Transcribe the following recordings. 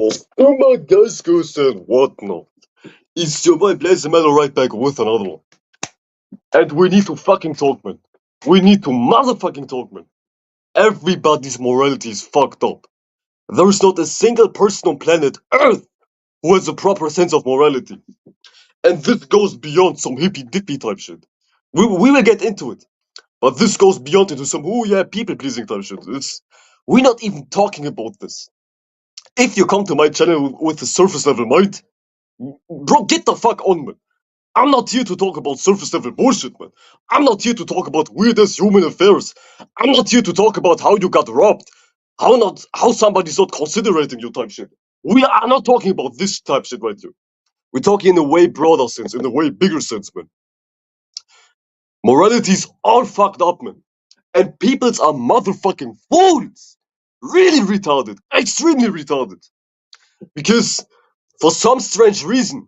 Oh my guys, goes and whatnot. It's your boy Blaze Mellow right back with another one. And we need to fucking talk, man. We need to motherfucking talk, man. Everybody's morality is fucked up. There is not a single person on planet Earth who has a proper sense of morality. And this goes beyond some hippy dippy type shit. We will get into it. But this goes beyond into some, oh yeah, people pleasing type shit. We're not even talking about this. If you come to my channel with a surface level mind, bro, get the fuck on, man. I'm not here to talk about surface level bullshit, man. I'm not here to talk about weirdest human affairs. I'm not here to talk about how you got robbed, how somebody's not considering you type shit. We are not talking about this type shit right here. We're talking in a way broader sense, in a way bigger sense, man. Morality's all fucked up, man. And peoples are motherfucking fools. Really retarded. Extremely retarded. Because for some strange reason,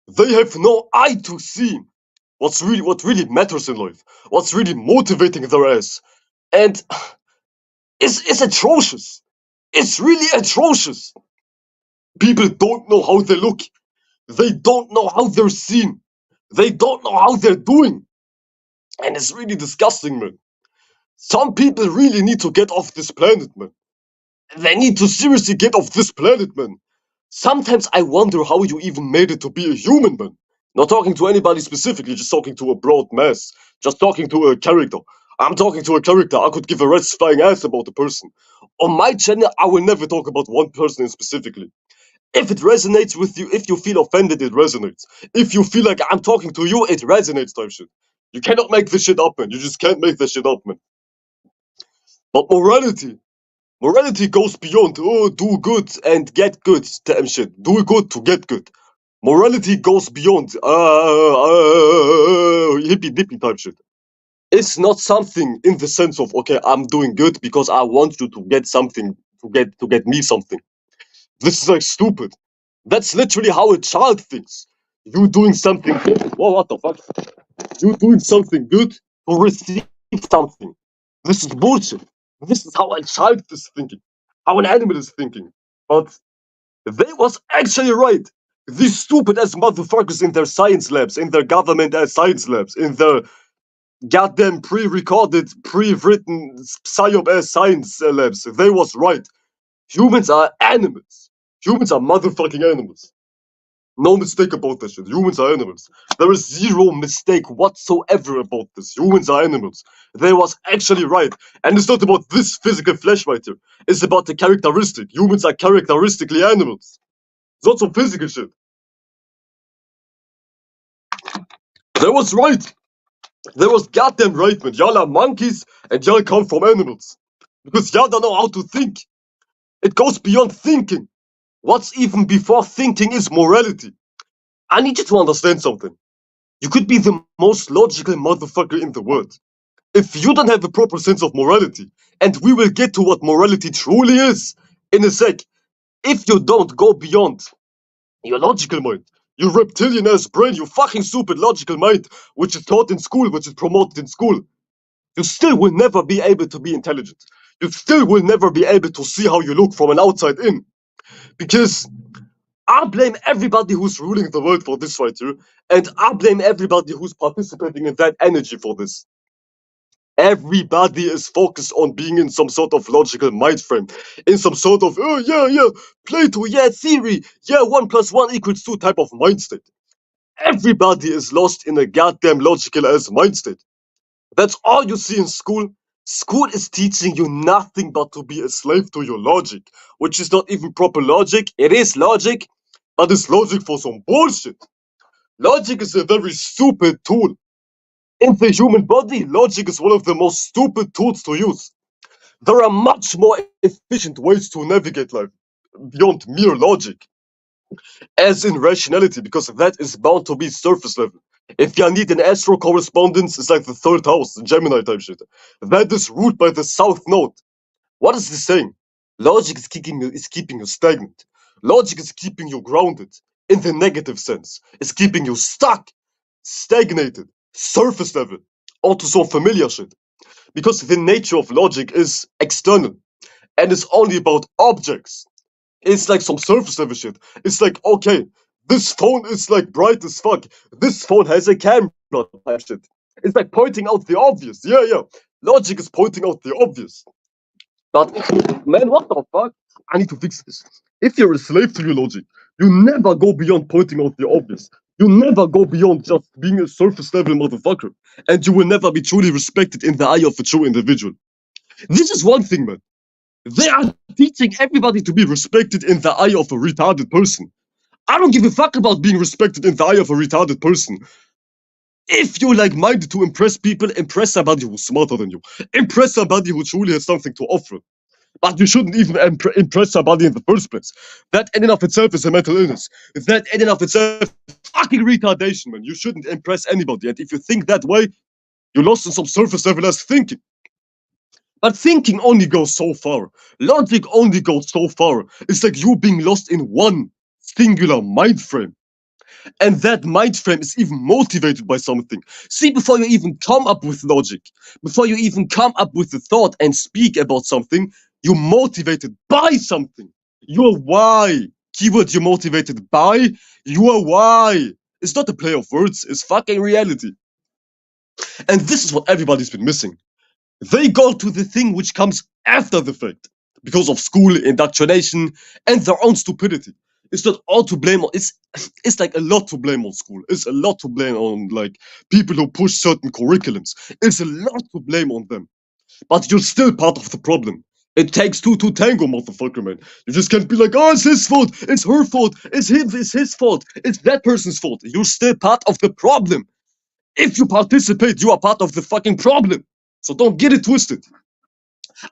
they have no eye to see what really matters in life, what's really motivating their ass. And it's atrocious. It's really atrocious. People don't know how they look. They don't know how they're seen. They don't know how they're doing. And it's really disgusting, man. Some people really need to get off this planet, man. They need to seriously get off this planet, man. Sometimes I wonder how you even made it to be a human, man. Not talking to anybody specifically, just talking to a broad mass. Just talking to a character. I'm talking to a character. I could give a rat's flying ass about a person. On my channel, I will never talk about one person specifically. If it resonates with you, if you feel offended, it resonates. If you feel like I'm talking to you, it resonates type shit. You cannot make this shit up, man. You just can't make this shit up, man. But morality goes beyond, oh, do good and get good damn shit. Do good to get good. Morality goes beyond hippy dippy type shit. It's not something in the sense of, okay, I'm doing good because I want you to get something, to get me something. This is like stupid. That's literally how a child thinks. You doing something good. Whoa, what the fuck? You doing something good to receive something. This is bullshit. This is how a child is thinking. How an animal is thinking. But they was actually right. These stupid ass motherfuckers in their science labs, in their government ass science labs, in their goddamn pre-recorded, pre-written psyop ass science labs, they was right. Humans are animals. Humans are motherfucking animals. No mistake about that shit. Humans are animals. There is zero mistake whatsoever about this. Humans are animals. They was actually right. And it's not about this physical flesh right here. It's about the characteristic. Humans are characteristically animals. It's not some physical shit. They was right. They was goddamn right, man. Y'all are monkeys and y'all come from animals. Because y'all don't know how to think. It goes beyond thinking. What's even before thinking is morality. I need you to understand something. You could be the most logical motherfucker in the world. If you don't have a proper sense of morality, and we will get to what morality truly is in a sec, if you don't go beyond your logical mind, your reptilian ass brain, your fucking stupid logical mind, which is taught in school, which is promoted in school, you still will never be able to be intelligent. You still will never be able to see how you look from an outside in. Because I blame everybody who's ruling the world for this right here, and I blame everybody who's participating in that energy for this. Everybody is focused on being in some sort of logical mind frame, in some sort of, oh yeah, Plato, yeah, theory, yeah, 1 + 1 = 2 type of mind state. Everybody is lost in a goddamn logical ass mind state. That's all you see in school. School is teaching you nothing but to be a slave to your logic, which is not even proper logic. It is logic, but it's logic for some bullshit. Logic is a very stupid tool. In the human body, logic is one of the most stupid tools to use. There are much more efficient ways to navigate life beyond mere logic, as in rationality, because that is bound to be surface level. If you need an astro correspondence, it's like the third house, the Gemini type shit. That is ruled by the south node. What is this saying? Logic is keeping you stagnant. Logic is keeping you grounded. In the negative sense, it's keeping you stuck, stagnated, surface level, onto some familiar shit. Because the nature of logic is external, and it's only about objects. It's like some surface level shit. It's like, okay, this phone is like bright as fuck. This phone has a camera type shit. It's like pointing out the obvious. Yeah, yeah. Logic is pointing out the obvious. But man, what the fuck? I need to fix this. If you're a slave to your logic, you never go beyond pointing out the obvious. You never go beyond just being a surface level motherfucker. And you will never be truly respected in the eye of a true individual. This is one thing, man. They are teaching everybody to be respected in the eye of a retarded person. I don't give a fuck about being respected in the eye of a retarded person. If you're like minded to impress people, impress somebody who's smarter than you. Impress somebody who truly has something to offer. But you shouldn't even impress somebody in the first place. That in and of itself is a mental illness. That in and of itself is fucking retardation, man. You shouldn't impress anybody. And if you think that way, you're lost in some surface level as thinking. But thinking only goes so far. Logic only goes so far. It's like you being lost in one singular mind frame. And that mind frame is even motivated by something. See, before you even come up with logic, before you even come up with the thought and speak about something, you're motivated by something. Your why. Keyword you're motivated by your why. It's not a play of words, it's fucking reality. And this is what everybody's been missing. They go to the thing which comes after the fact because of school indoctrination and their own stupidity. It's not all to blame on. It's like a lot to blame on school. It's a lot to blame on like people who push certain curriculums. It's a lot to blame on them. But you're still part of the problem. It takes two to tango, motherfucker, man. You just can't be like, oh, it's his fault, it's her fault, it's him, it's his fault, it's that person's fault. You're still part of the problem. If you participate, you are part of the fucking problem. So don't get it twisted.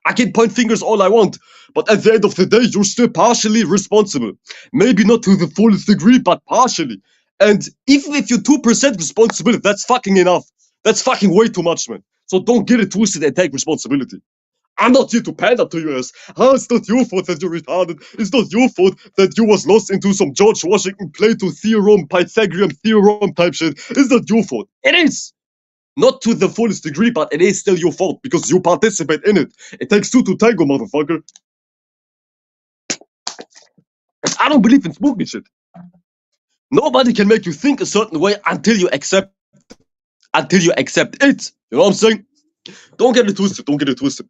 I can point fingers all I want, but at the end of the day, you're still partially responsible. Maybe not to the fullest degree, but partially. And even if you're 2% responsible, that's fucking enough. That's fucking way too much, man. So don't get it twisted and take responsibility. I'm not here to pander to you as, it's not your fault that you're retarded. It's not your fault that you was lost into some George Washington, Plato theorem, Pythagorean theorem type shit. It's not your fault. It is. Not to the fullest degree, but it is still your fault because you participate in it. It takes two to tango, motherfucker. I don't believe in spooky shit. Nobody can make you think a certain way until you accept it. You know what I'm saying? Don't get it twisted. Don't get it twisted.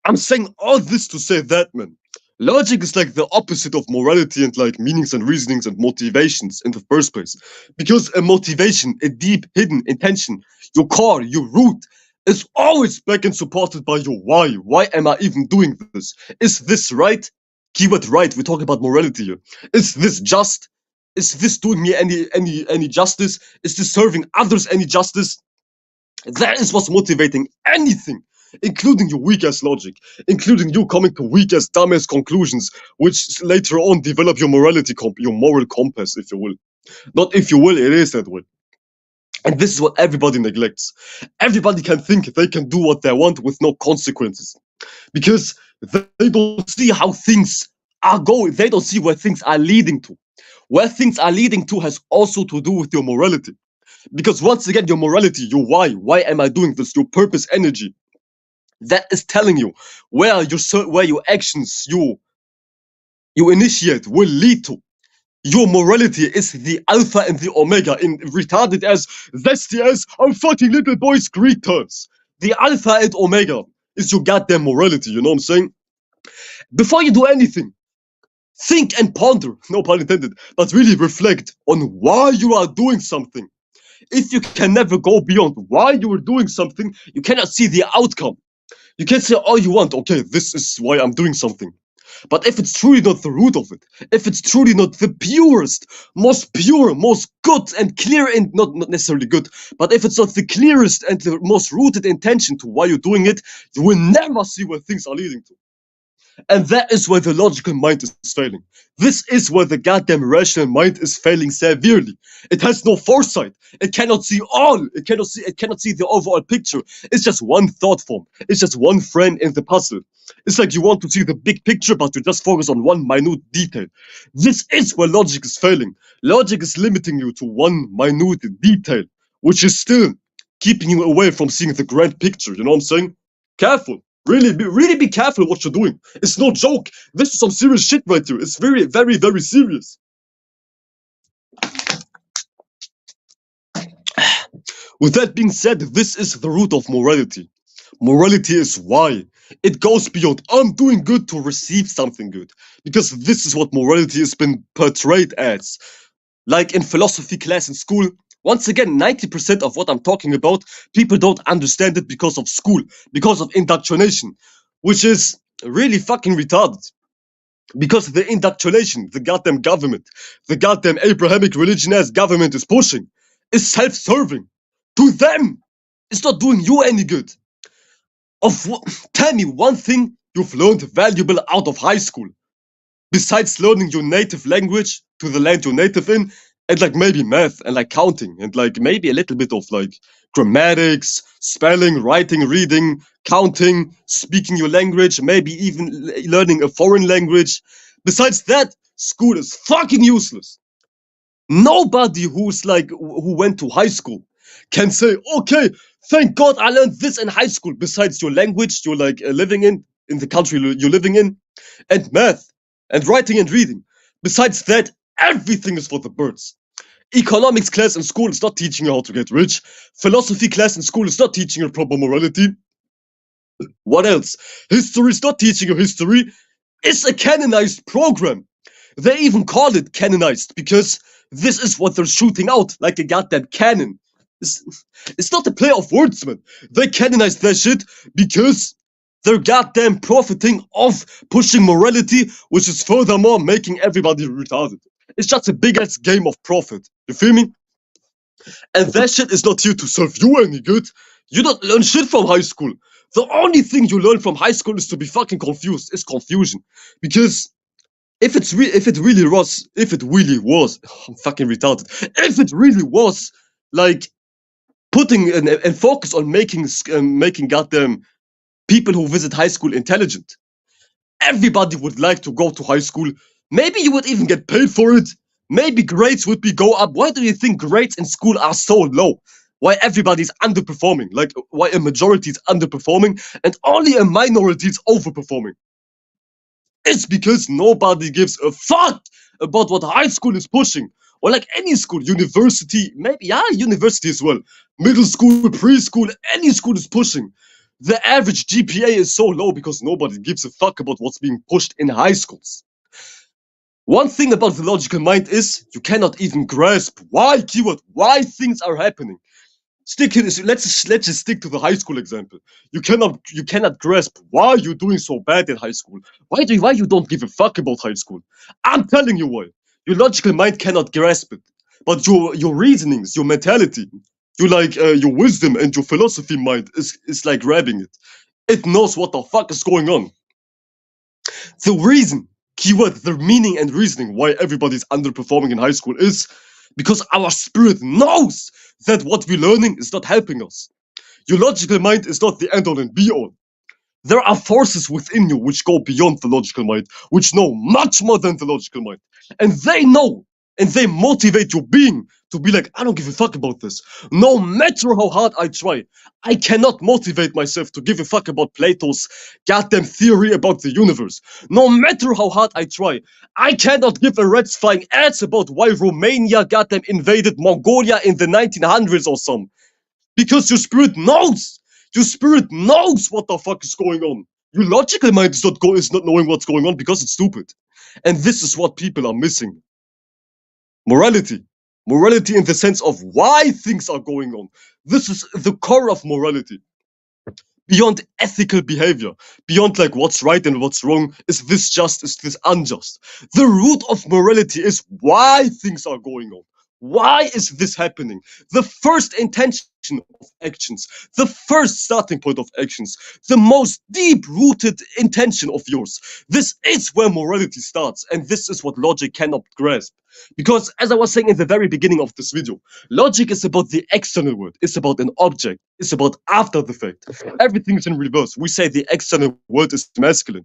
I'm saying all this to say that, man. Logic is like the opposite of morality and like meanings and reasonings and motivations in the first place. Because a motivation, a deep hidden intention, your core, your root, is always backed and supported by your why. Why am I even doing this? Is this right? Keyword right, we're talking about morality here. Is this just? Is this doing me any justice? Is this serving others any justice? That is what's motivating anything, including your weak ass logic, including you coming to weak ass dumb ass conclusions, which later on develop your morality your moral compass, if you will. Not if you will, it is that way. And this is what everybody neglects. Everybody can think they can do what they want with no consequences. Because they don't see how things are going. They don't see where things are leading to. Where things are leading to has also to do with your morality. Because once again, your morality, your why am I doing this? Your purpose, energy, that is telling you where your actions you initiate will lead to. Your morality is the alpha and the omega, in retarded as zesty as our fucking little boys Greek terms. The alpha and omega is your goddamn morality, you know what I'm saying? Before you do anything, think and ponder, no pun intended, but really reflect on why you are doing something. If you can never go beyond why you are doing something, you cannot see the outcome. You can say all you want, okay, this is why I'm doing something. But if it's truly not the root of it, if it's truly not the purest, most pure, most good and clear, and not necessarily good, but if it's not the clearest and the most rooted intention to why you're doing it, you will never see where things are leading to. And that is where the logical mind is failing. This is where the goddamn rational mind is failing severely. It has no foresight. It cannot see all. It cannot see the overall picture. It's just one thought form. It's just one frame in the puzzle. It's like you want to see the big picture, but you just focus on one minute detail. This is where logic is failing. Logic is limiting you to one minute detail, which is still keeping you away from seeing the grand picture. You know what I'm saying? Careful. Really be careful what you're doing. It's no joke. This is some serious shit right here. It's very, very, very serious. With that being said, this is the root of morality. Morality is why. It goes beyond I'm doing good to receive something good. Because this is what morality has been portrayed as. Like in philosophy class in school, once again, 90% of what I'm talking about, people don't understand it because of school, because of indoctrination, which is really fucking retarded. Because the indoctrination, the goddamn government, the goddamn Abrahamic religion as government is pushing, is self-serving. To them, it's not doing you any good. Tell me one thing you've learned valuable out of high school, besides learning your native language to the land you're native in, and like maybe math and like counting and like maybe a little bit of like grammatics, spelling, writing, reading, counting, speaking your language, maybe even learning a foreign language. Besides that, school is fucking useless. Nobody who went to high school can say, okay, thank God I learned this in high school. Besides your language, you're like living in the country you're living in, and math, and writing and reading. Besides that, everything is for the birds. Economics class in school is not teaching you how to get rich. Philosophy class in school is not teaching you proper morality. What else? History is not teaching you history. It's a canonized program. They even call it canonized because this is what they're shooting out like a goddamn cannon. It's not a play of words, man. They canonized that shit because they're goddamn profiting off pushing morality, which is furthermore making everybody retarded. It's just a big ass game of profit. You feel me? And that shit is not here to serve you any good. You don't learn shit from high school. The only thing you learn from high school is to be fucking confused. It's confusion. Because if it really was, I'm fucking retarded. If it really was like putting and focus on making goddamn people who visit high school intelligent, everybody would like to go to high school. Maybe you would even get paid for it. Maybe grades would go up. Why do you think grades in school are so low? Why everybody's underperforming? Like why a majority is underperforming and only a minority is overperforming? It's because nobody gives a fuck about what high school is pushing. Or like any school, university, maybe, yeah, university as well. Middle school, preschool, any school is pushing. The average GPA is so low because nobody gives a fuck about what's being pushed in high schools. One thing about the logical mind is you cannot even grasp why things are happening. Let's just stick to the high school example. You cannot grasp why you're doing so bad in high school. Why you don't give a fuck about high school? I'm telling you why. Your logical mind cannot grasp it, but your reasonings, your mentality, your wisdom and your philosophy mind is like grabbing it. It knows what the fuck is going on. The reason, keyword, the meaning and reasoning why everybody's underperforming in high school is because our spirit knows that what we're learning is not helping us. Your logical mind is not the end all and be all. There are forces within you which go beyond the logical mind, which know much more than the logical mind. And they know, and they motivate your being to be like, I don't give a fuck about this. No matter how hard I try, I cannot motivate myself to give a fuck about Plato's goddamn theory about the universe. No matter how hard I try, I cannot give a rat's flying ass about why Romania goddamn invaded Mongolia in the 1900s or some. Because your spirit knows. Your spirit knows what the fuck is going on. Your logical mind is not knowing what's going on because it's stupid. And this is what people are missing. Morality. Morality in the sense of why things are going on. This is the core of morality. Beyond ethical behavior, beyond like what's right and what's wrong, is this just, is this unjust? The root of morality is why things are going on. Why is this happening? The first intention of actions, the first starting point of actions, the most deep-rooted intention of yours. This is where morality starts, and this is what logic cannot grasp. Because, as I was saying in the very beginning of this video, logic is about the external world, it's about an object, it's about after the fact. Everything is in reverse. We say the external world is masculine,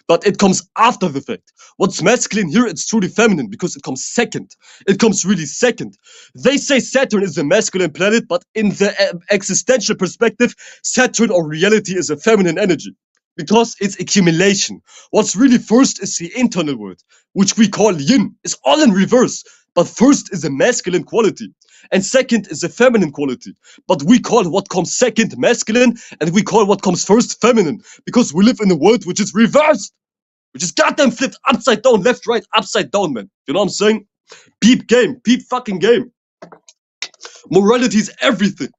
but it comes after the fact. What's masculine here, it's truly feminine because it comes second. It comes really second. They say Saturn is a masculine planet, but in the existential perspective, Saturn or reality is a feminine energy. because it's accumulation. What's really first is the internal word, which we call yin. It's all in reverse. But first is a masculine quality, and second is a feminine quality. But we call what comes second masculine, and we call what comes first feminine, because we live in a world which is reversed, which is goddamn flipped upside down, left, right, upside down, man. You know what I'm saying? Peep game, peep fucking game. Morality is everything.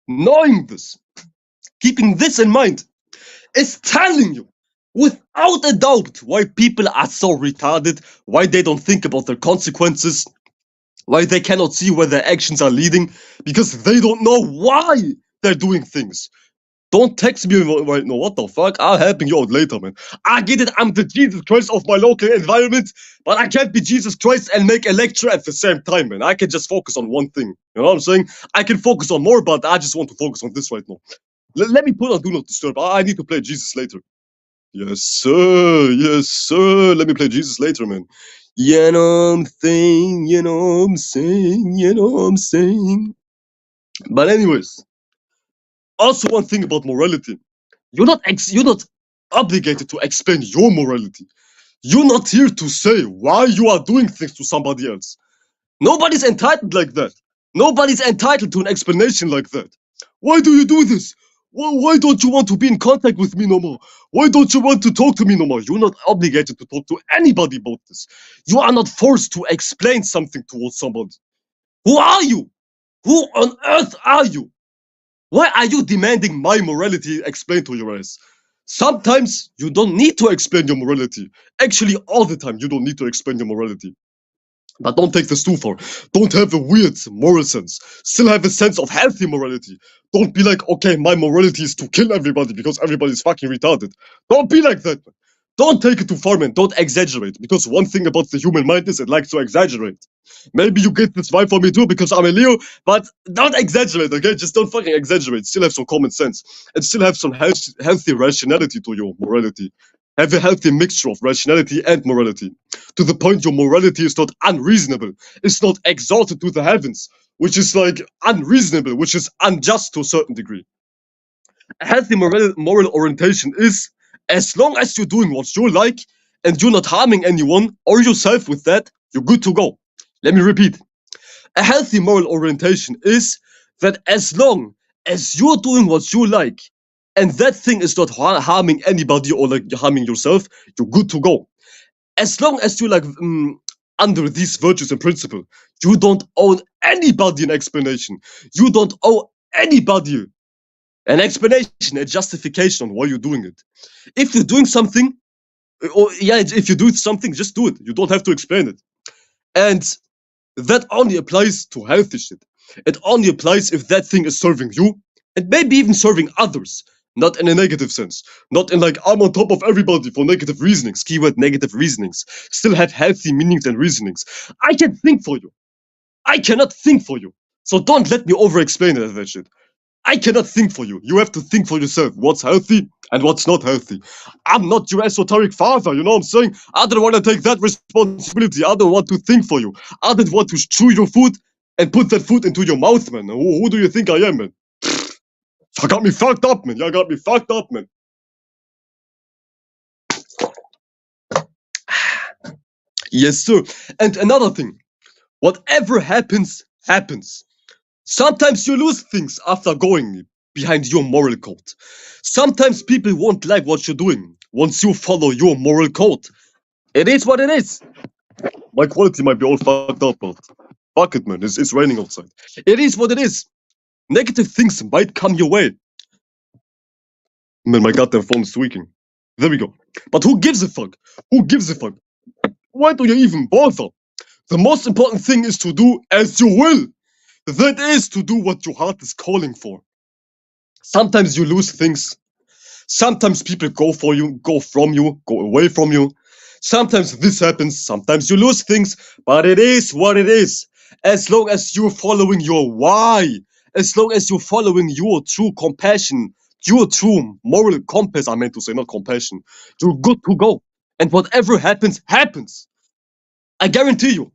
Knowing this, keeping this in mind, is telling you without a doubt why people are so retarded, why they don't think about their consequences, why they cannot see where their actions are leading, because they don't know why they're doing things. Don't text me right now. What the fuck? I'll help you out later, man. I get it. I'm the Jesus Christ of my local environment, but I can't be Jesus Christ and make a lecture at the same time, man. I can just focus on one thing. You know what I'm saying? I can focus on more, but I just want to focus on this right now. Let me put on Do Not Disturb. I need to play Jesus later. Yes, sir. Yes, sir. Let me play Jesus later, man. You know what I'm saying? You know what I'm saying? You know what I'm saying? But anyways, also one thing about morality. You're not obligated to explain your morality. You're not here to say why you are doing things to somebody else. Nobody's entitled like that. Nobody's entitled to an explanation like that. Why do you do this? Why don't you want to be in contact with me no more? Why don't you want to talk to me no more? You're not obligated to talk to anybody about this. You are not forced to explain something towards somebody. Who are you? Who on earth are you? Why are you demanding my morality explained to your ass? Sometimes you don't need to explain your morality. Actually, all the time you don't need to explain your morality. But don't take this too far. Don't have a weird moral sense. Still have a sense of healthy morality. Don't be like, okay, my morality is to kill everybody because everybody's fucking retarded. Don't be like that, man. Don't take it too far, man. Don't exaggerate. Because one thing about the human mind is it likes to exaggerate. Maybe you get this vibe from me too because I'm a Leo, but don't exaggerate, okay? Just don't fucking exaggerate. Still have some common sense. And still have some healthy rationality to your morality. Have a healthy mixture of rationality and morality. To the point your morality is not unreasonable. It's not exalted to the heavens, which is like unreasonable, which is unjust to a certain degree. A healthy moral orientation is as long as you're doing what you like and you're not harming anyone or yourself with that, you're good to go. Let me repeat. A healthy moral orientation is that as long as you're doing what you like and that thing is not harming anybody or like harming yourself, you're good to go. As long as you're like under these virtues and principle, you don't owe anybody an explanation. You don't owe anybody an explanation, a justification on why you're doing it. If you're doing something, or if you do something, just do it. You don't have to explain it. And that only applies to healthy shit. It only applies if that thing is serving you and maybe even serving others. Not in a negative sense. Not in like, I'm on top of everybody for negative reasonings. Keyword negative reasonings. Still have healthy meanings and reasonings. I can think for you. I cannot think for you. So don't let me over explain that shit. I cannot think for you. You have to think for yourself what's healthy and what's not healthy. I'm not your esoteric father, you know what I'm saying? I don't want to take that responsibility. I don't want to think for you. I don't want to chew your food and put that food into your mouth, man. Who do you think I am, man? You got me fucked up, man. You got me fucked up, man. Yes, sir. And another thing. Whatever happens, happens. Sometimes you lose things after going behind your moral code. Sometimes people won't like what you're doing once you follow your moral code. It is what it is. My quality might be all fucked up, but fuck it, man. It's raining outside. It is what it is. Negative things might come your way. Man, my goddamn phone is tweaking. There we go. But who gives a fuck? Who gives a fuck? Why do you even bother? The most important thing is to do as you will. That is to do what your heart is calling for. Sometimes you lose things. Sometimes people go for you, go from you, go away from you. Sometimes this happens. Sometimes you lose things. But it is what it is. As long as you're following your why, as long as you're following your true compassion, your true moral compass, I meant to say, not compassion, you're good to go. And whatever happens, happens. I guarantee you,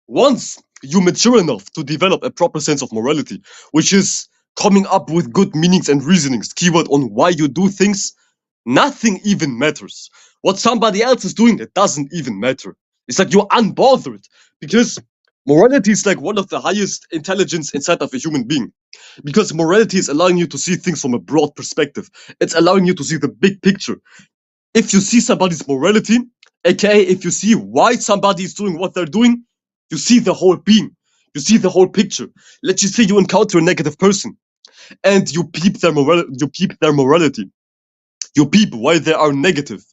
once you mature enough to develop a proper sense of morality, which is coming up with good meanings and reasonings, keyword on why you do things, nothing even matters. What somebody else is doing, it doesn't even matter. It's like you're unbothered because morality is like one of the highest intelligence inside of a human being. Because morality is allowing you to see things from a broad perspective. It's allowing you to see the big picture. If you see somebody's morality, aka if you see why somebody is doing what they're doing, you see the whole being. You see the whole picture. Let's just say you encounter a negative person and you peep their morality. You peep why they are negative.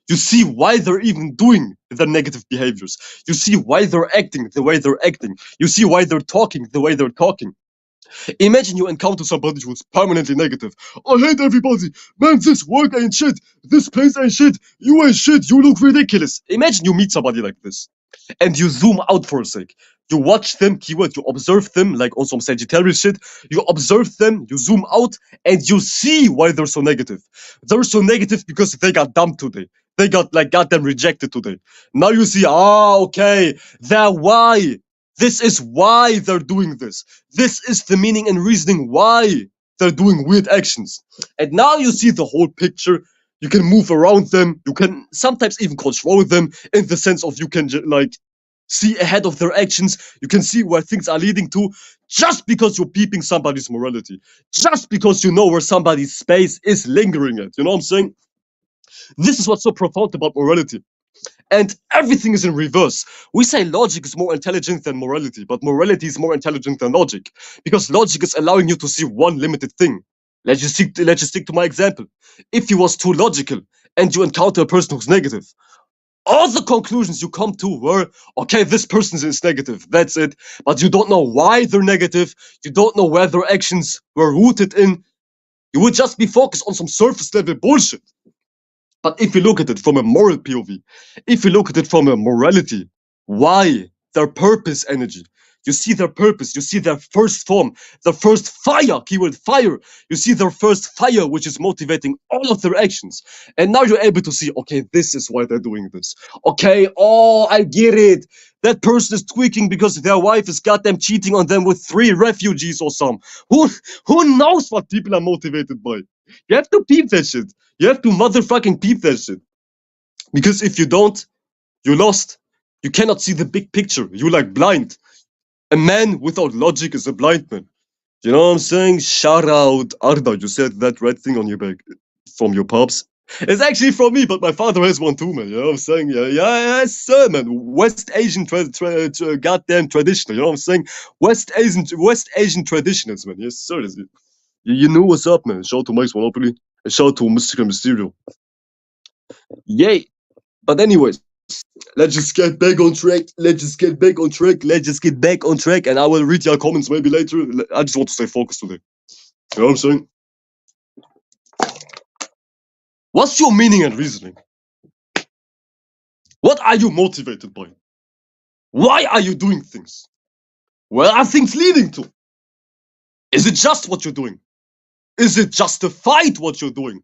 You see why they're even doing their negative behaviors. You see why they're acting the way they're acting. You see why they're talking the way they're talking. Imagine you encounter somebody who's permanently negative. I hate everybody. Man, this work ain't shit. This place ain't shit. You ain't shit. You look ridiculous. Imagine you meet somebody like this and you zoom out for a sec. You watch them, keyword, you observe them, like on some Sagittarius shit. You observe them, you zoom out, and you see why they're so negative. They're so negative because they got dumped today. They got goddamn rejected today. Now you see, okay, they're why. This is why they're doing this. This is the meaning and reasoning why they're doing weird actions. And now you see the whole picture. You can move around them. You can sometimes even control them in the sense of you can see ahead of their actions. You can see where things are leading to just because you're peeping somebody's morality. Just because you know where somebody's space is lingering at. You know what I'm saying? This is what's so profound about morality. And everything is in reverse. We say logic is more intelligent than morality, but morality is more intelligent than logic because logic is allowing you to see one limited thing. Let's just stick to my example. If you was too logical and you encounter a person who's negative, all the conclusions you come to were, okay, this person is negative, that's it. But you don't know why they're negative. You don't know where their actions were rooted in. You would just be focused on some surface level bullshit. But if you look at it from a moral POV, if you look at it from a morality, why, their purpose energy, you see their purpose, you see their first form, their first fire, keyword fire, you see their first fire, which is motivating all of their actions. And now you're able to see, okay, this is why they're doing this. Okay, oh, I get it. That person is tweaking because their wife is goddamn cheating on them with 3 refugees or some. Who knows what people are motivated by? You have to peep that shit. You have to motherfucking peep that shit. Because if you don't, you're lost. You cannot see the big picture. You're like blind. A man without logic is a blind man. You know what I'm saying? Shout out Arda. You said that red thing on your back from your pops. It's actually from me, but my father has one too, man. You know what I'm saying? Yeah, yes, sir, man. West Asian goddamn traditional. You know what I'm saying? West Asian traditionals, man. Yes, sir. You know what's up, man. Shout out to Mike's Monopoly. And shout out to Mr. Mysterio. Yay. But anyways, let's just get back on track. And I will read your comments maybe later. I just want to stay focused today. You know what I'm saying? What's your meaning and reasoning? What are you motivated by? Why are you doing things? Where are things leading to? Is it just what you're doing? Is it justified what you're doing?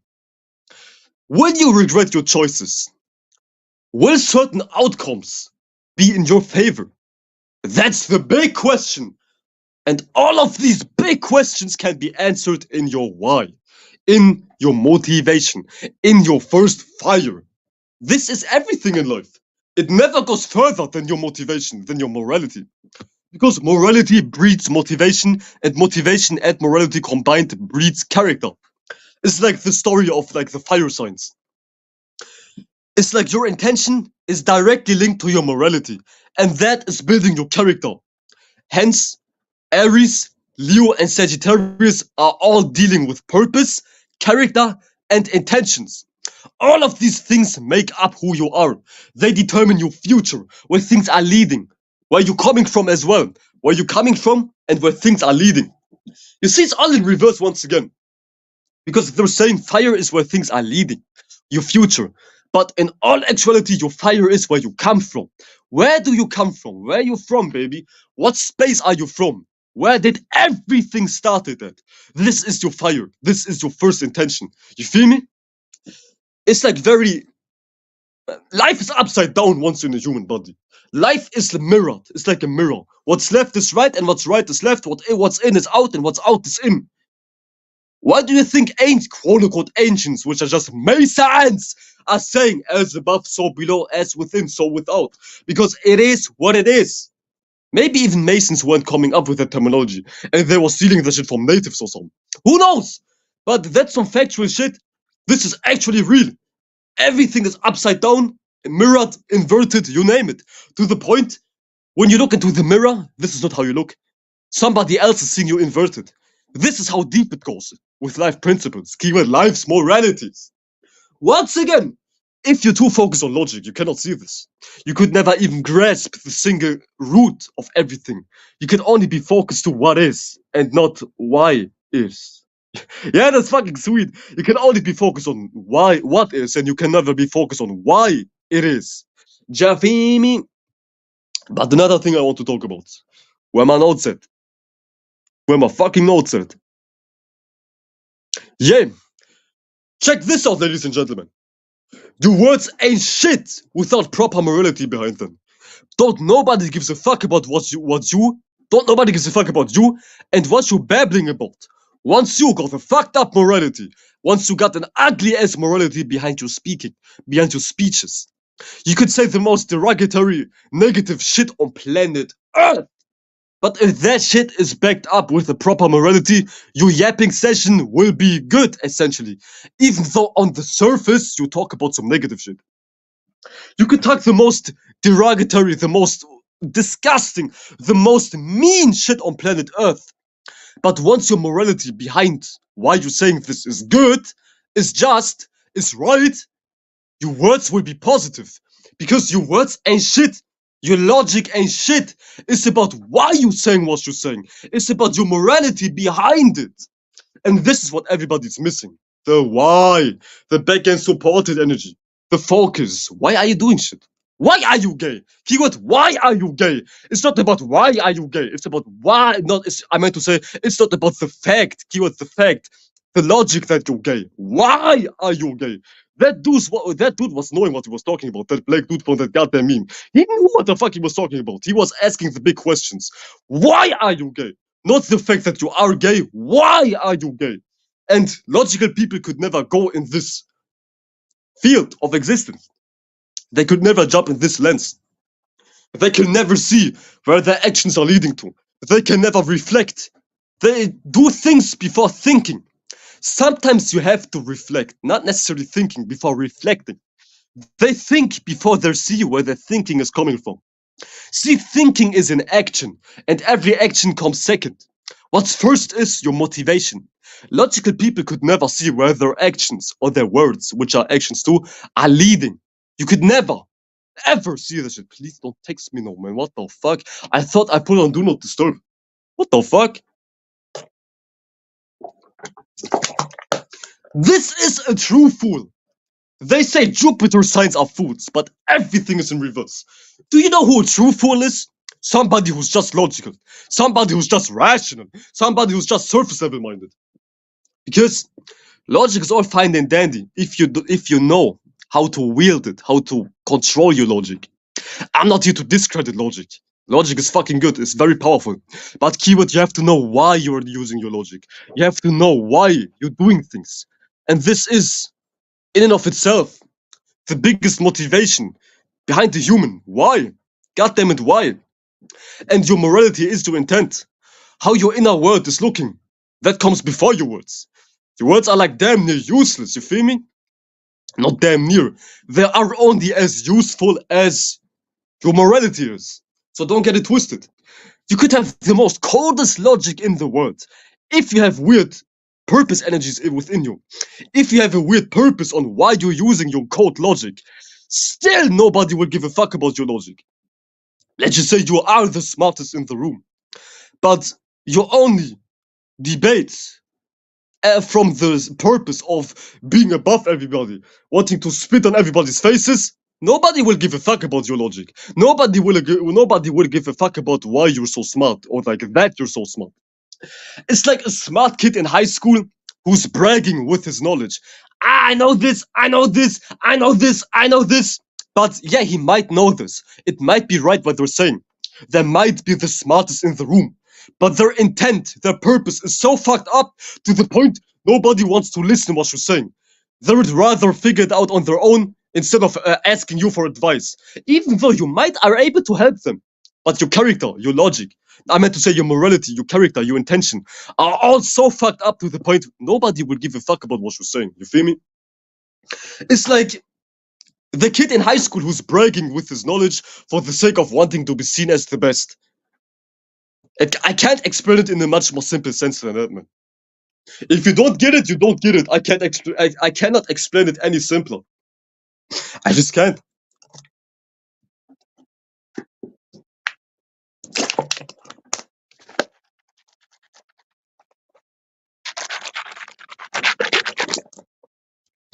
Will you regret your choices? Will certain outcomes be in your favor? That's the big question. And all of these big questions can be answered in your why, in your motivation, in your first fire. This is everything in life. It never goes further than your motivation, than your morality. Because morality breeds motivation, and motivation and morality combined breeds character. It's like the story of like the fire signs. It's like your intention is directly linked to your morality, and that is building your character. Hence, Aries, Leo, and Sagittarius are all dealing with purpose, character, and intentions. All of these things make up who you are. They determine your future, where things are leading, where you're coming from as well, where you're coming from, and where things are leading. You see, it's all in reverse once again. Because they're saying fire is where things are leading, your future. But in all actuality, your fire is where you come from. Where do you come from? Where are you from, baby? What space are you from? Where did everything started at? This is your fire. This is your first intention. You feel me? It's like life is upside down once in a human body. Life is mirrored. It's like a mirror. What's left is right and what's right is left. What's in is out and what's out is in. What do you think quote-unquote ancients, which are just Masons, are saying? As above, so below, as within, so without. Because it is what it is. Maybe even Masons weren't coming up with that terminology, and they were stealing the shit from natives or something. Who knows? But that's some factual shit. This is actually real. Everything is upside down, mirrored, inverted, you name it. To the point, when you look into the mirror, this is not how you look. Somebody else is seeing you inverted. This is how deep it goes with life principles, keyword life's moralities. Once again, if you too focus on logic, you cannot see this. You could never even grasp the single root of everything. You can only be focused to what is and not why is. Yeah, that's fucking sweet. You can only be focused on what is, and you can never be focused on why it is. Jafimi. But another thing I want to talk about. Where my notes at? Where my fucking notes at? Yeah. Check this out, ladies and gentlemen. Your words ain't shit without proper morality behind them. Don't nobody gives a fuck about don't nobody gives a fuck about you and what you're babbling about. Once you got a fucked up morality, once you got an ugly ass morality behind your speaking, behind your speeches, you could say the most derogatory, negative shit on planet Earth. But if that shit is backed up with a proper morality, your yapping session will be good, essentially. Even though on the surface, you talk about some negative shit. You could talk the most derogatory, the most disgusting, the most mean shit on planet Earth. But once your morality behind why you're saying this is good, is just, is right, your words will be positive. Because your words ain't shit. Your logic ain't shit. It's about why you're saying what you're saying. It's about your morality behind it. And this is what everybody's missing. The why. The back-end supported energy. The focus. Why are you doing shit? Why are you gay? Keyword, why are you gay? It's not about why are you gay. It's about why, I meant to say, it's not about the fact. Keyword, the fact. The logic that you're gay. Why are you gay? That dude was knowing what he was talking about. That black dude from that goddamn meme. He knew what the fuck he was talking about. He was asking the big questions. Why are you gay? Not the fact that you are gay. Why are you gay? And logical people could never go in this field of existence. They could never jump in this lens. They can never see where their actions are leading to. They can never reflect. They do things before thinking. Sometimes you have to reflect, not necessarily thinking before reflecting. They think before they see where their thinking is coming from. See, thinking is an action, and every action comes second. What's first is your motivation. Logical people could never see where their actions or their words, which are actions too, are leading. You could never, ever see this shit. Please don't text me no, man. What the fuck? I thought I put on Do Not Disturb. What the fuck? This is a true fool. They say Jupiter signs are fools, but everything is in reverse. Do you know who a true fool is? Somebody who's just logical. Somebody who's just rational. Somebody who's just surface level minded. Because logic is all fine and dandy if you know how to wield it, how to control your logic. I'm not here to discredit logic. Logic is fucking good. It's very powerful. But keyword, you have to know why you're using your logic. You have to know why you're doing things. And this is, in and of itself, the biggest motivation behind the human. Why? God damn it, why? And your morality is your intent. How your inner world is looking. That comes before your words. Your words are like damn near useless, you feel me? Not damn near. They are only as useful as your morality is. So don't get it twisted. You could have the most coldest logic in the world. If you have weird purpose energies within you, if you have a weird purpose on why you're using your cold logic, still nobody will give a fuck about your logic. Let's just say you are the smartest in the room, but you only debate from the purpose of being above everybody, wanting to spit on everybody's faces. Nobody will give a fuck about your logic. Nobody will give a fuck about why you're so smart or like that you're so smart. It's like a smart kid in high school who's bragging with his knowledge. I know this, I know this, I know this, I know this. But yeah, he might know this. It might be right what they're saying. They might be the smartest in the room. But their intent, their purpose is so fucked up to the point Nobody wants to listen what you're saying. They would rather figure it out on their own instead of asking you for advice. Even though you might are able to help them. But your character, your logic, I meant to say your morality, your character, your intention, are all so fucked up to the point nobody will give a fuck about what you're saying. You feel me? It's like the kid in high school who's bragging with his knowledge for the sake of wanting to be seen as the best. I can't explain it in a much more simple sense than that, man. If you don't get it, you don't get it. I cannot explain it any simpler. I just can't.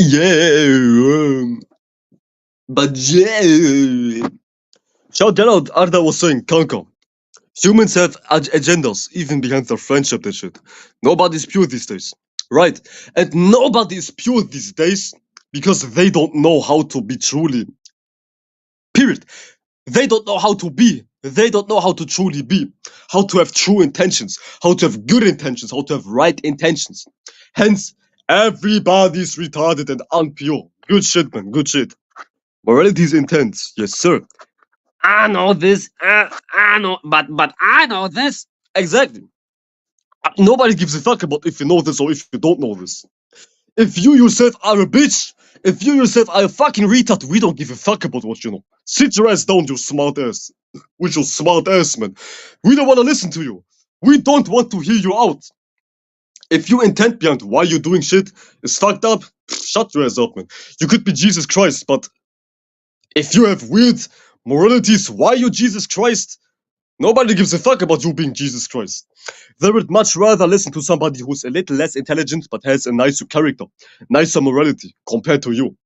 Yeah. But yeah. Shout out Arda was saying, Kanka. Humans have agendas, even behind their friendship and shit. Nobody's pure these days. Right. And nobody is pure these days because they don't know how to be truly. Period. They don't know how to be. They don't know how to truly be. How to have true intentions. How to have good intentions. How to have right intentions. Hence, everybody's retarded and unpure. Good shit, man. Good shit. Morality is intense. Yes, sir. I know this. I know, but I know this. Exactly. Nobody gives a fuck about if you know this or if you don't know this. If you yourself are a bitch, if you yourself are a fucking retard, we don't give a fuck about what you know. Sit your ass down, you smart ass. With your smart ass, man. We don't want to listen to you. We don't want to hear you out. If your intent behind why you're doing shit is fucked up, shut your ass up, man. You could be Jesus Christ, but if you have weird moralities, why you Jesus Christ? Nobody gives a fuck about you being Jesus Christ. They would much rather listen to somebody who's a little less intelligent but has a nicer character, nicer morality compared to you.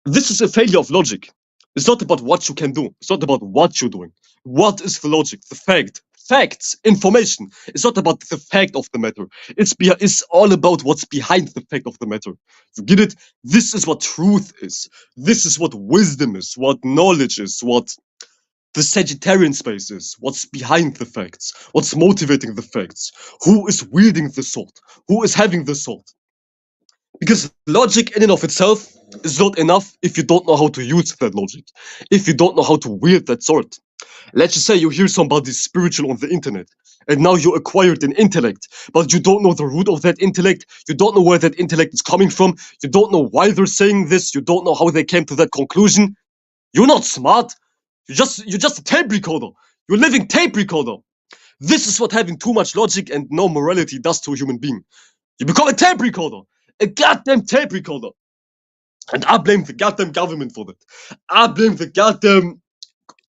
This is a failure of logic. It's not about what you can do. It's not about what you're doing. What is the logic? The fact. Facts, information. It's not about the fact of the matter. It's all about what's behind the fact of the matter. You get it? This is what truth is. This is what wisdom is, what knowledge is, what the Sagittarian space is, what's behind the facts, what's motivating the facts, who is wielding the sword, who is having the sword. Because logic in and of itself is not enough if you don't know how to use that logic, if you don't know how to wield that sword. Let's just say you hear somebody spiritual on the internet, and now you acquired an intellect, but you don't know the root of that intellect, you don't know where that intellect is coming from, you don't know why they're saying this, you don't know how they came to that conclusion. You're not smart. You're just a tape recorder. You're a living tape recorder. This is what having too much logic and no morality does to a human being. You become a tape recorder. A goddamn tape recorder. And I blame the goddamn government for that. I blame the goddamn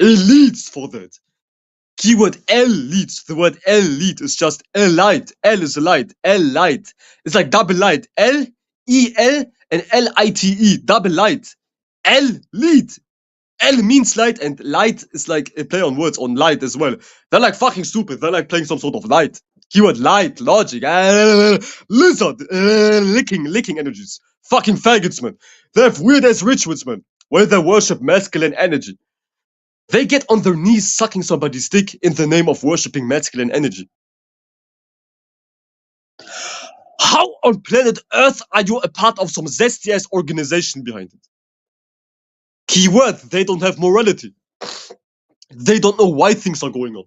elites for that. Keyword elite. The word elite is just elite. L is a light. L-light. It's like double light. L-E-L and L-I-T-E. Double light. Elite. L means light, and light is like a play on words on light as well. They're like fucking stupid. They're like playing some sort of light. Keyword light, logic, lizard, licking energies. Fucking faggots, man. They have weird ass rituals, man, where they worship masculine energy. They get on their knees sucking somebody's dick in the name of worshipping masculine energy. How on planet Earth are you a part of some zesty ass organization behind it? Keyword, they don't have morality. They don't know why things are going on.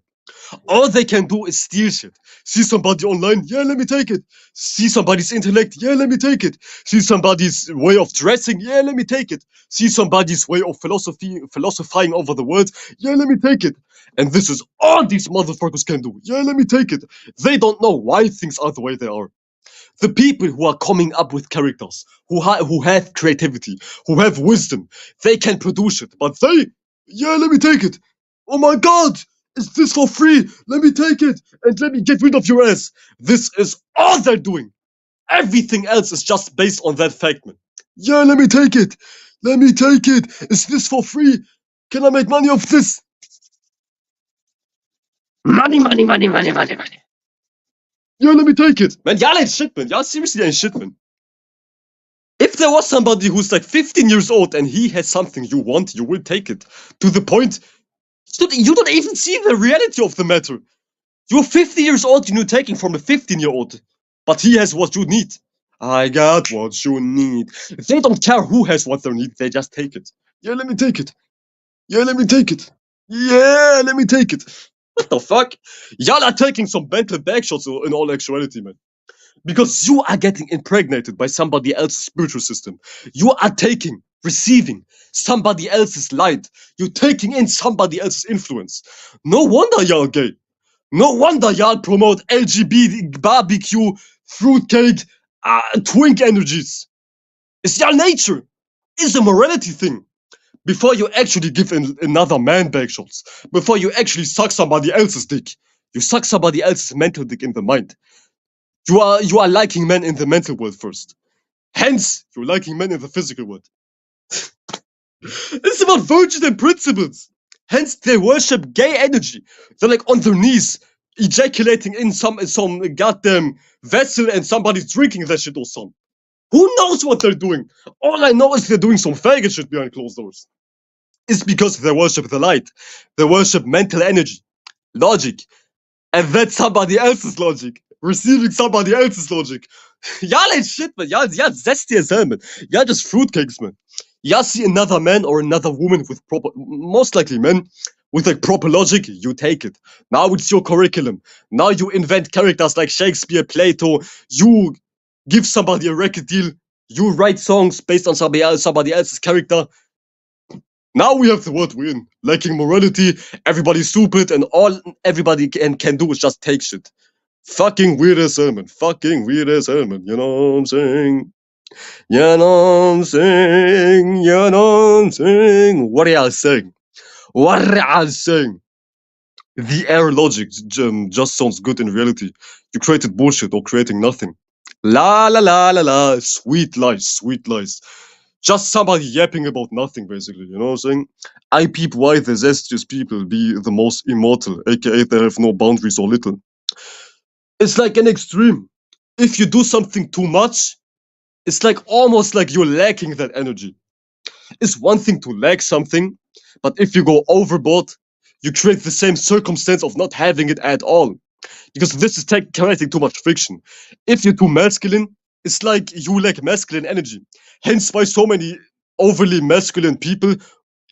All they can do is steal shit. See somebody online, yeah, let me take it. See somebody's intellect, yeah, let me take it. See somebody's way of dressing, yeah, let me take it. See somebody's way of philosophizing over the world, yeah, let me take it. And this is all these motherfuckers can do, yeah, let me take it. They don't know why things are the way they are. The people who are coming up with characters, who have creativity, who have wisdom, they can produce it. But they, yeah, let me take it. Oh my god, is this for free? Let me take it and let me get rid of your ass. This is all they're doing. Everything else is just based on that fact, man. Yeah, let me take it. Let me take it. Is this for free? Can I make money off this? Money, money, money, money, money, money. Yeah, let me take it. Man, y'all ain't shit, man. Y'all seriously ain't shit, man. If there was somebody who's like 15 years old and he has something you want, you will take it. To the point, you don't even see the reality of the matter. You're 50 years old and you're taking from a 15-year-old. but he has what you need. I got what you need. They don't care who has what they need, they just take it. Yeah, let me take it. Yeah, let me take it. Yeah, let me take it. What the fuck? Y'all are taking some mental backshots in all actuality, man. Because you are getting impregnated by somebody else's spiritual system. You are receiving somebody else's light. You're taking in somebody else's influence. No wonder y'all gay. No wonder y'all promote LGBT, barbecue, fruitcake, twink energies. It's y'all nature. It's a morality thing. Before you actually give another man backshots, before you actually suck somebody else's dick, you suck somebody else's mental dick in the mind. You are liking men in the mental world first. Hence, you're liking men in the physical world. It's about virtue and principles. Hence, they worship gay energy. They're like on their knees, ejaculating in some goddamn vessel, and somebody's drinking that shit or something. Who knows what they're doing? All I know is they're doing some faggot shit behind closed doors. It's because they worship the light. They worship mental energy, logic, and that's somebody else's logic. Receiving somebody else's logic. Y'all ain't shit, man. Y'all zesty as hell, man. Y'all just fruitcakes, man. Y'all see another man or another woman with most likely men, with like proper logic, you take it. Now it's your curriculum. Now you invent characters like Shakespeare, Plato. You give somebody a record deal. You write songs based on somebody else's character. Now we have the world we're in. Lacking morality, everybody's stupid, and all everybody can do is just take shit. Fucking weird as hell, man. Fucking weird as hell, man. You know what I'm saying? You know what I'm saying? You know what I'm saying? What are y'all saying? What are y'all saying? The air logic just sounds good in reality. You created bullshit or creating nothing. La la la la la. Sweet lies, sweet lies. Just somebody yapping about nothing, basically. You know what I'm saying? I peep why the zestiest people be the most immortal, aka they have no boundaries or little. It's like an extreme. If you do something too much, it's like almost like you're lacking that energy. It's one thing to lack something, but if you go overboard, you create the same circumstance of not having it at all. Because this is creating too much friction. If you're too masculine, it's like you lack masculine energy. Hence why so many overly masculine people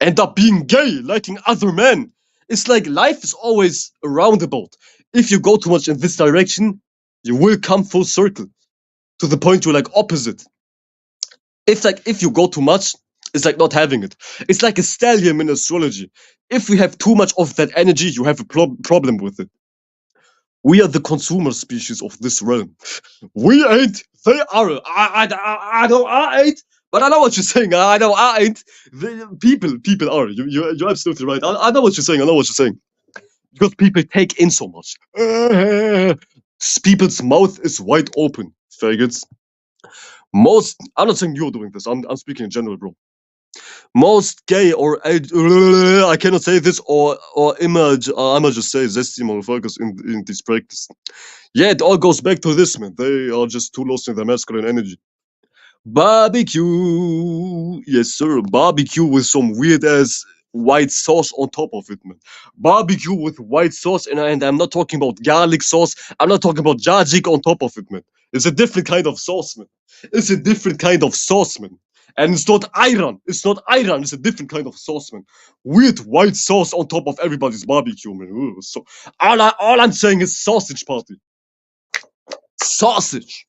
end up being gay, liking other men. It's like life is always a roundabout. If you go too much in this direction, you will come full circle to the point you're like opposite. If you go too much, it's like not having it. It's like a stallion in astrology. If we have too much of that energy, you have a problem with it. We are the consumer species of this realm. We ain't. They are. I know I ain't. But I know what you're saying. I know I ain't. People are. You're absolutely right. I know what you're saying. I know what you're saying. Because people take in so much. People's mouth is wide open, faggots. I'm not saying you're doing this. I'm speaking in general, bro. Most gay or I cannot say this or image. I'ma just say zesty motherfuckers in this practice. Yeah, it all goes back to this, man. They are just too lost in their masculine energy. Barbecue, yes sir. Barbecue with some weird ass white sauce on top of it, man. Barbecue with white sauce, and I'm not talking about garlic sauce. I'm not talking about jajik on top of it, man. It's a different kind of sauce, man. It's a different kind of sauce, man. And it's not ayran. It's not ayran. It's a different kind of sauce, man. Weird white sauce on top of everybody's barbecue, man. Ooh, so all I'm saying is sausage party. Sausage.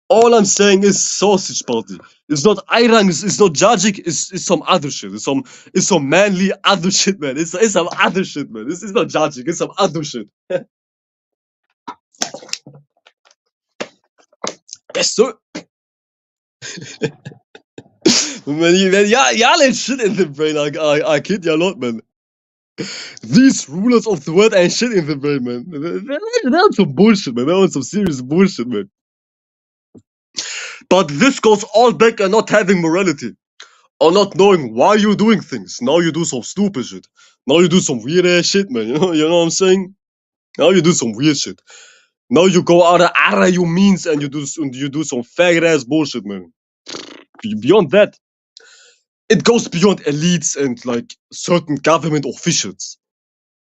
All I'm saying is sausage party. It's not ayran. It's not jajik. It's some other shit. It's some manly other shit, man. It's some other shit, man. It's not jajik. It's some other shit. Yes, sir. Man, y'all ain't shit in the brain. I kid y'all not, man. These rulers of the world ain't shit in the brain, man. They're on some bullshit, man. They're on some serious bullshit, man. But this goes all back on not having morality. Or not knowing why you're doing things. Now you do some stupid shit. Now you do some weird ass shit, man. You know what I'm saying? Now you do some weird shit. Now you go out of your means and you do some faggot ass bullshit, man. Beyond that, it goes beyond elites and like certain government officials.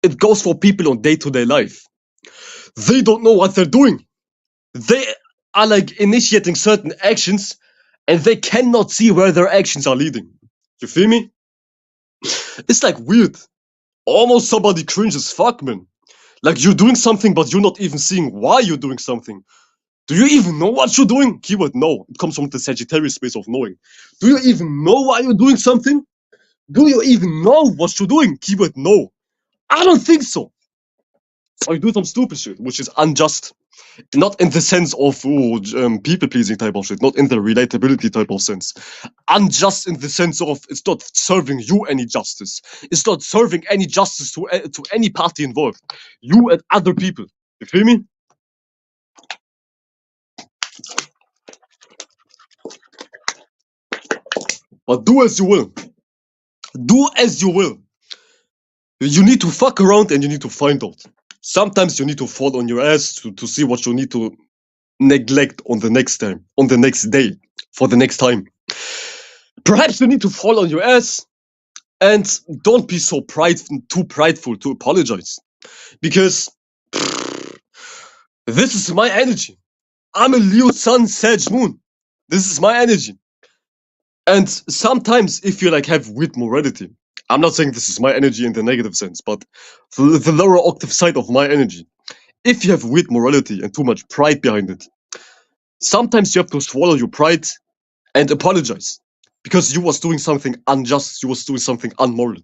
It goes for people on day-to-day life. They don't know what they're doing. They are like initiating certain actions and they cannot see where their actions are leading. You feel me? It's like weird. Almost somebody cringe as fuck, man. Like you're doing something, but you're not even seeing why you're doing something. Do you even know what you're doing? Keyword no. It comes from the Sagittarius space of knowing. Do you even know why you're doing something? Do you even know what you're doing? Keyword no. I don't think so. So you do some stupid shit, which is unjust. Not in the sense of people pleasing type of shit, not in the relatability type of sense. Unjust in the sense of it's not serving you any justice. It's not serving any justice to any party involved. You and other people. You feel me? But do as you will. Do as you will. You need to fuck around and you need to find out. Sometimes you need to fall on your ass to see what you need to neglect on the next time, on the next day, for the next time. Perhaps you need to fall on your ass and don't be so too prideful to apologize. Because this is my energy. I'm a Leo Sun Sag Moon. This is my energy. And sometimes if you like have weird morality, I'm not saying this is my energy in the negative sense, but the lower octave side of my energy. If you have weird morality and too much pride behind it, sometimes you have to swallow your pride and apologize because you was doing something unjust, you was doing something unmoral.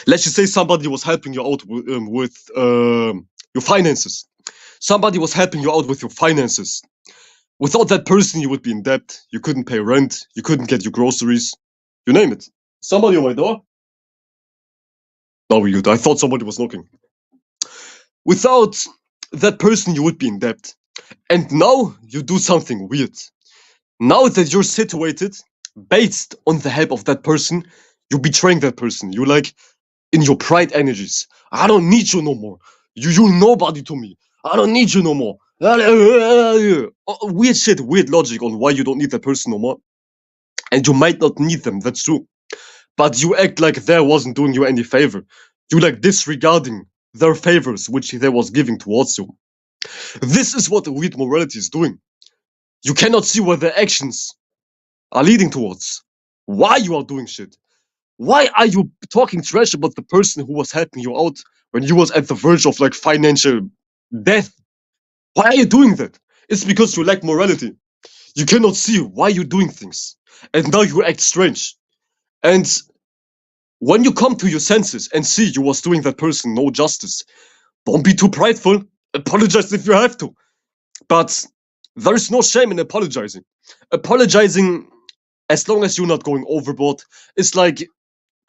Let's just say somebody was helping you out with your finances. Somebody was helping you out with your finances. Without that person, you would be in debt. You couldn't pay rent. You couldn't get your groceries. You name it. Somebody on my door? No, I thought somebody was knocking. Without that person, you would be in debt. And now you do something weird. Now that you're situated based on the help of that person, you're betraying that person. You're like in your pride energies. I don't need you no more. You're nobody to me. I don't need you no more. Weird shit, weird logic on why you don't need that person no more. And you might not need them, that's true. But you act like they wasn't doing you any favor. You like disregarding their favors which they was giving towards you. This is what the weird morality is doing. You cannot see where their actions are leading towards. Why you are doing shit. Why are you talking trash about the person who was helping you out when you was at the verge of like financial death? Why are you doing that? It's because you lack morality. You cannot see why you're doing things. And now you act strange. And when you come to your senses and see you was doing that person no justice, don't be too prideful. Apologize if you have to. But there is no shame in apologizing. Apologizing, as long as you're not going overboard, is like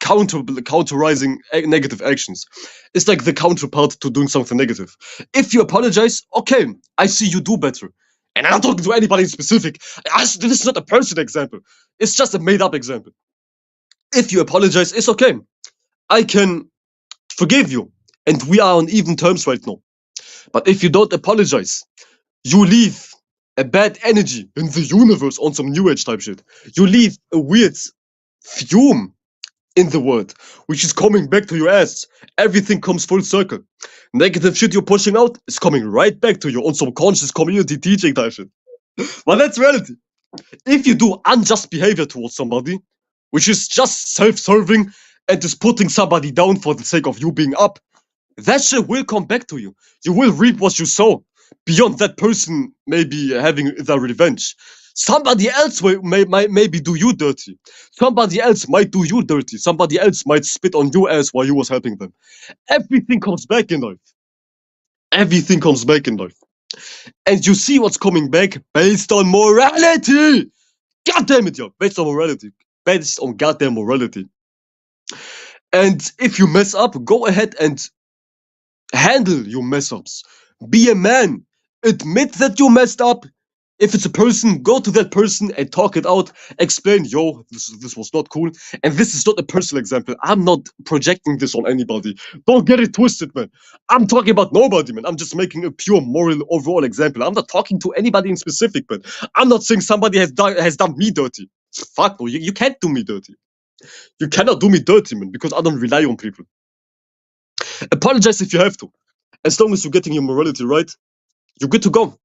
counterizing negative actions. It's like the counterpart to doing something negative. If you apologize, okay, I see you do better. And I'm not talking to anybody in specific. This is not a person example. It's just a made up example. If you apologize, it's okay. I can forgive you. And we are on even terms right now. But if you don't apologize, you leave a bad energy in the universe on some new age type shit. You leave a weird fume in the world, which is coming back to your ass. Everything comes full circle. Negative shit you're pushing out is coming right back to you on some conscious community teaching type shit. But that's reality. If you do unjust behavior towards somebody, which is just self-serving and is putting somebody down for the sake of you being up, that shit will come back to you. You will reap what you sow. Beyond that person maybe having their revenge. Somebody else maybe do you dirty. Somebody else might do you dirty. Somebody else might spit on your ass while you was helping them. Everything comes back in life. Everything comes back in life. And you see what's coming back based on morality. God damn it, yo. Based on morality. Based on goddamn morality. And if you mess up, go ahead and handle your mess ups. Be a man. Admit that you messed up. If it's a person, go to that person and talk it out. Explain, yo, this was not cool. And this is not a personal example. I'm not projecting this on anybody. Don't get it twisted, man. I'm talking about nobody, man. I'm just making a pure moral overall example. I'm not talking to anybody in specific, man. I'm not saying somebody has done me dirty. Fuck no, you can't do me dirty. You cannot do me dirty, man, because I don't rely on people. Apologize if you have to. As long as you're getting your morality right, you're good to go.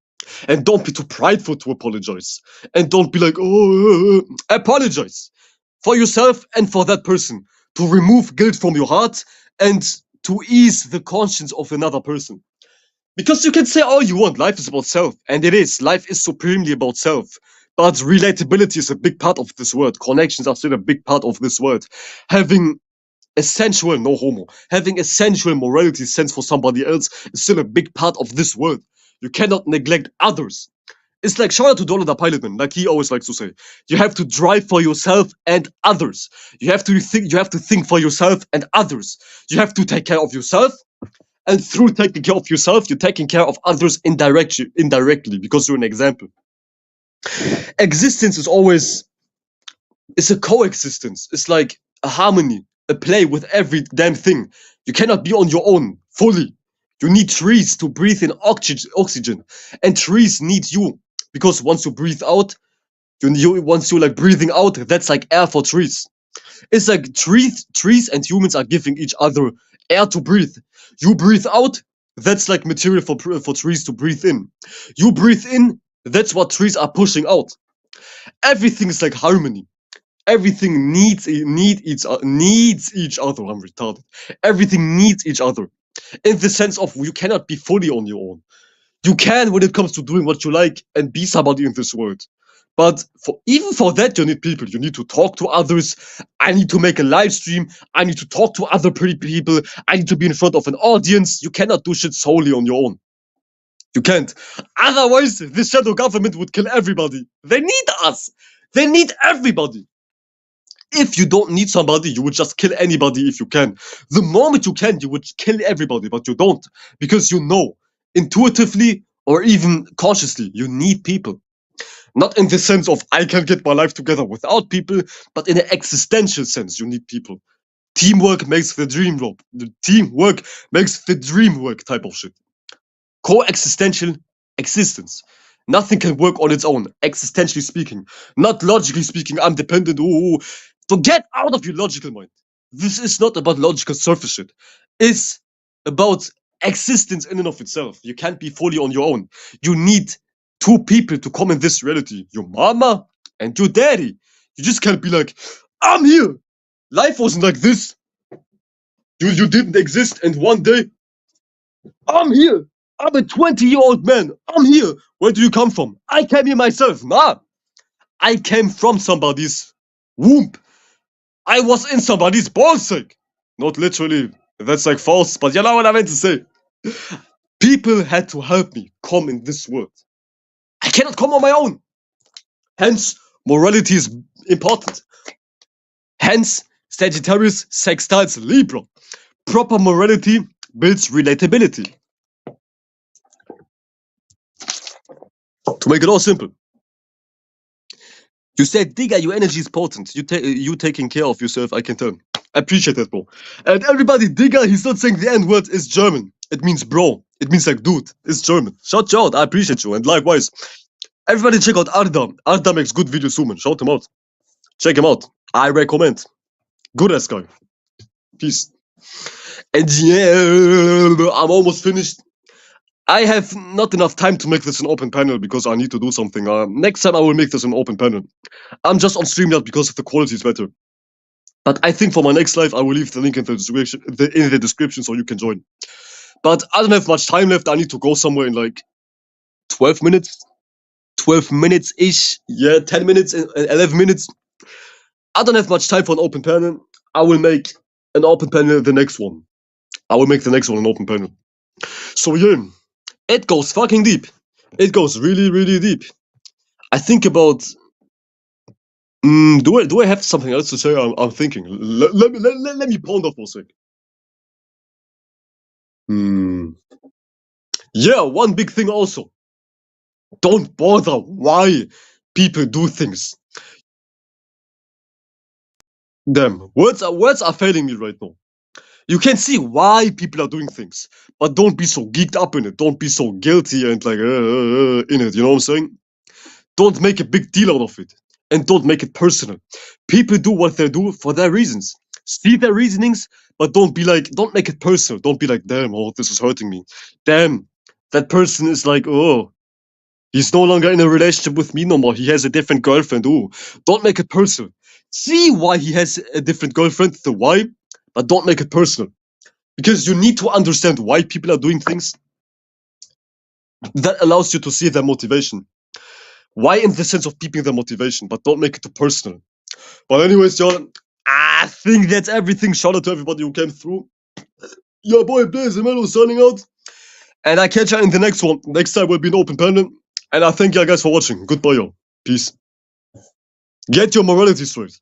And don't be too prideful to apologize. And don't be like, oh, apologize for yourself and for that person, to remove guilt from your heart and to ease the conscience of another person. Because you can say all you want, life is about self, and it is. Life is supremely about self. But relatability is a big part of this world. Connections are still a big part of this world. Having essential, no homo, having essential morality sense for somebody else is still a big part of this world. You cannot neglect others. It's like, shout out to Donald the Pilotman, like he always likes to say. You have to drive for yourself and others. You have to think for yourself and others. You have to take care of yourself, and through taking care of yourself, you're taking care of others indirectly, because you're an example. Existence is always, it's a coexistence. It's like a harmony, a play with every damn thing. You cannot be on your own fully. You need trees to breathe in oxygen, and trees need you, because once you breathe out, once you're like breathing out, that's like air for trees. It's like trees and humans are giving each other air to breathe. You breathe out, that's like material for trees to breathe in. You breathe in, that's what trees are pushing out. Everything is like harmony. Everything needs each other. I'm retarded. Everything needs each other. In the sense of, you cannot be fully on your own. You can when it comes to doing what you like and be somebody in this world. But even for that, you need people. You need to talk to others. I need to make a live stream. I need to talk to other pretty people. I need to be in front of an audience. You cannot do shit solely on your own. You can't. Otherwise, the shadow government would kill everybody. They need us. They need everybody. If you don't need somebody, you would just kill anybody if you can. The moment you can, you would kill everybody, but you don't. Because you know, intuitively or even consciously, you need people. Not in the sense of, I can get my life together without people, but in an existential sense, you need people. Teamwork makes the dream work. Teamwork makes the dream work type of shit. Coexistential existence. Nothing can work on its own, existentially speaking. Not logically speaking, I'm dependent. So get out of your logical mind. This is not about logical surface shit. It's about existence in and of itself. You can't be fully on your own. You need two people to come in this reality. Your mama and your daddy. You just can't be like, I'm here. Life wasn't like this. You didn't exist, and one day, I'm here. I'm a 20-year-old man. I'm here. Where do you come from? I came here myself. Nah. I came from somebody's womb. I was in somebody's ballsack. Not literally. That's like false, but you know what I meant to say. People had to help me come in this world. I cannot come on my own. Hence, morality is important. Hence, Sagittarius sextiles Libra. Proper morality builds relatability. To make it all simple. You said, Digga, your energy is potent. You taking care of yourself, I can tell. I appreciate that, bro. And everybody, Digga, he's not saying the N-word, is German. It means bro. It means like dude. It's German. Shout you out. I appreciate you. And likewise, everybody check out Arda. Arda makes good videos, human. Shout him out. Check him out. I recommend. Good ass guy. Peace. And yeah, I'm almost finished. I have not enough time to make this an open panel because I need to do something. Next time I will make this an open panel. I'm just on StreamYard because the quality is better. But I think for my next live, I will leave the link in the description so you can join. But I don't have much time left. I need to go somewhere in like 12 minutes. 12 minutes-ish. Yeah, 10 minutes, 11 minutes. I don't have much time for an open panel. I will make an open panel the next one. I will make the next one an open panel. So yeah, it goes fucking deep. It goes really, really deep. I think about... do I have something else to say? I'm thinking. Let me ponder for a sec. Yeah, one big thing also. Don't bother why people do things. Damn, words are failing me right now. You can see why people are doing things, but don't be so geeked up in it. Don't be so guilty and like in it. You know what I'm saying? Don't make a big deal out of it, and don't make it personal. People do what they do for their reasons. See their reasonings, But don't make it personal. Don't be like, damn, oh, this is hurting me. Damn, that person is like, oh, he's no longer in a relationship with me no more. He has a different girlfriend. Oh, don't make it personal. See why he has a different girlfriend, the why, but don't make it personal. Because you need to understand why people are doing things. That allows you to see their motivation. Why in the sense of peeping their motivation, but don't make it too personal. But anyways, y'all, I think that's everything. Shout out to everybody who came through. Your boy Blaze Mello signing out. And I catch you in the next one. Next time will be an open panel. And I thank you guys for watching. Goodbye, y'all. Peace. Get your morality straight.